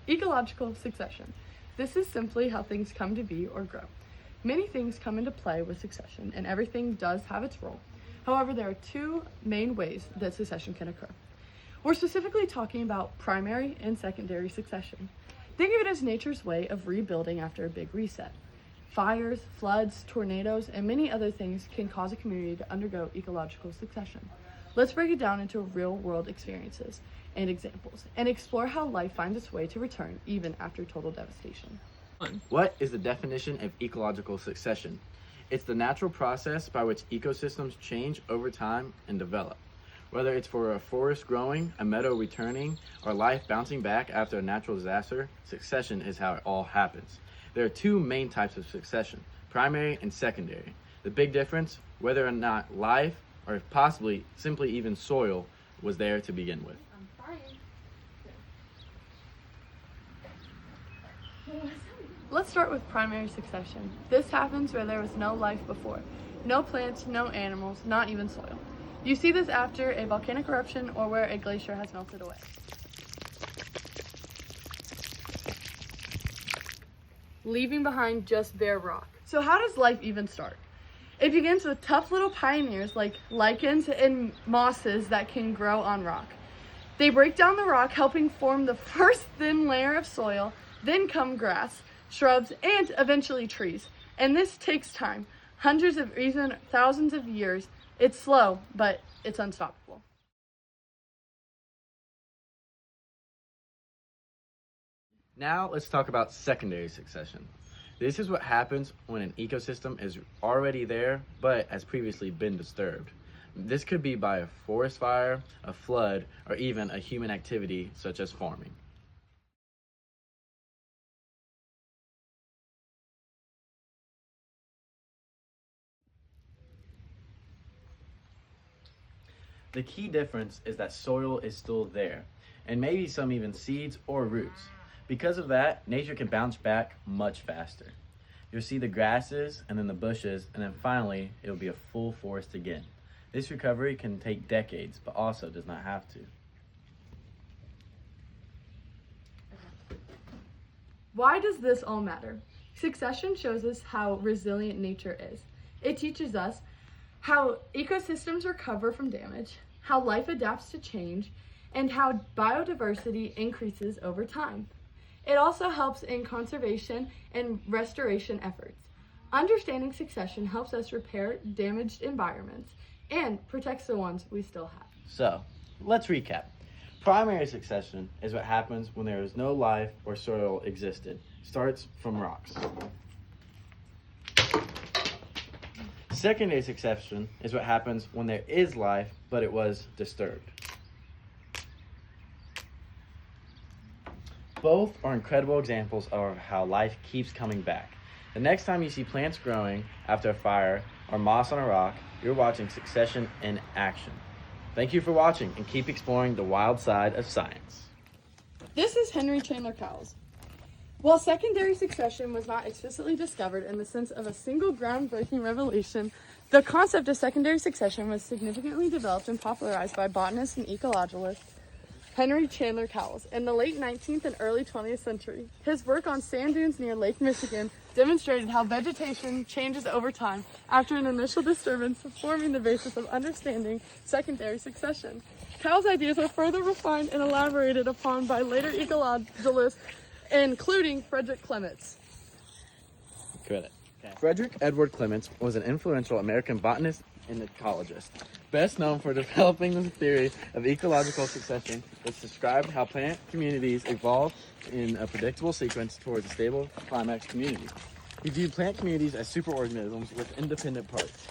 Ecological succession. This is simply how things come to be or grow. Many things come into play with succession, and everything does have its role. However, there are two main ways that succession can occur. We're specifically talking about primary and secondary succession. Think of it as nature's way of rebuilding after a big reset. Fires, floods, tornadoes, and many other things can cause a community to undergo ecological succession. Let's break it down into real-world experiences and examples, and explore how life finds its way to return even after total devastation. What is the definition of ecological succession? It's the natural process by which ecosystems change over time and develop. Whether it's for a forest growing, a meadow returning, or life bouncing back after a natural disaster, succession is how it all happens. There are two main types of succession, primary and secondary. The big difference, whether or not life, or possibly simply even soil, was there to begin with. Let's start with primary succession. This happens where there was no life before. No plants, no animals, not even soil. You see this after a volcanic eruption or where a glacier has melted away. Leaving behind just bare rock. So how does life even start? It begins with tough little pioneers like lichens and mosses that can grow on rock. They break down the rock, helping form the first thin layer of soil, then come grass, shrubs, and eventually trees. And this takes time, hundreds of even thousands of years. It's slow, but it's unstoppable. Now let's talk about secondary succession. This is what happens when an ecosystem is already there, but has previously been disturbed. This could be by a forest fire, a flood, or even a human activity such as farming. The key difference is that soil is still there, and maybe some even seeds or roots. Because of that, nature can bounce back much faster. You'll see the grasses and then the bushes, and then finally, it'll be a full forest again. This recovery can take decades, but also does not have to. Why does this all matter? Succession shows us how resilient nature is. It teaches us how ecosystems recover from damage, how life adapts to change, and how biodiversity increases over time. It also helps in conservation and restoration efforts. Understanding succession helps us repair damaged environments and protects the ones we still have. So, let's recap. Primary succession is what happens when there is no life or soil existed. Starts from rocks. Secondary succession is what happens when there is life, but it was disturbed. Both are incredible examples of how life keeps coming back. The next time you see plants growing after a fire or moss on a rock, you're watching succession in action. Thank you for watching, and keep exploring the wild side of science. This is Henry Chandler Cowles. While secondary succession was not explicitly discovered in the sense of a single groundbreaking revelation, the concept of secondary succession was significantly developed and popularized by botanist and ecologist Henry Chandler Cowles in the late 19th and early 20th century. His work on sand dunes near Lake Michigan demonstrated how vegetation changes over time after an initial disturbance, forming the basis of understanding secondary succession. Cowles' ideas were further refined and elaborated upon by later ecologists, including Frederick Clements. Credit. Okay. Frederick Edward Clements was an influential American botanist and ecologist, best known for developing the theory of ecological succession, which described how plant communities evolve in a predictable sequence towards a stable climax community. He viewed plant communities as superorganisms with independent parts.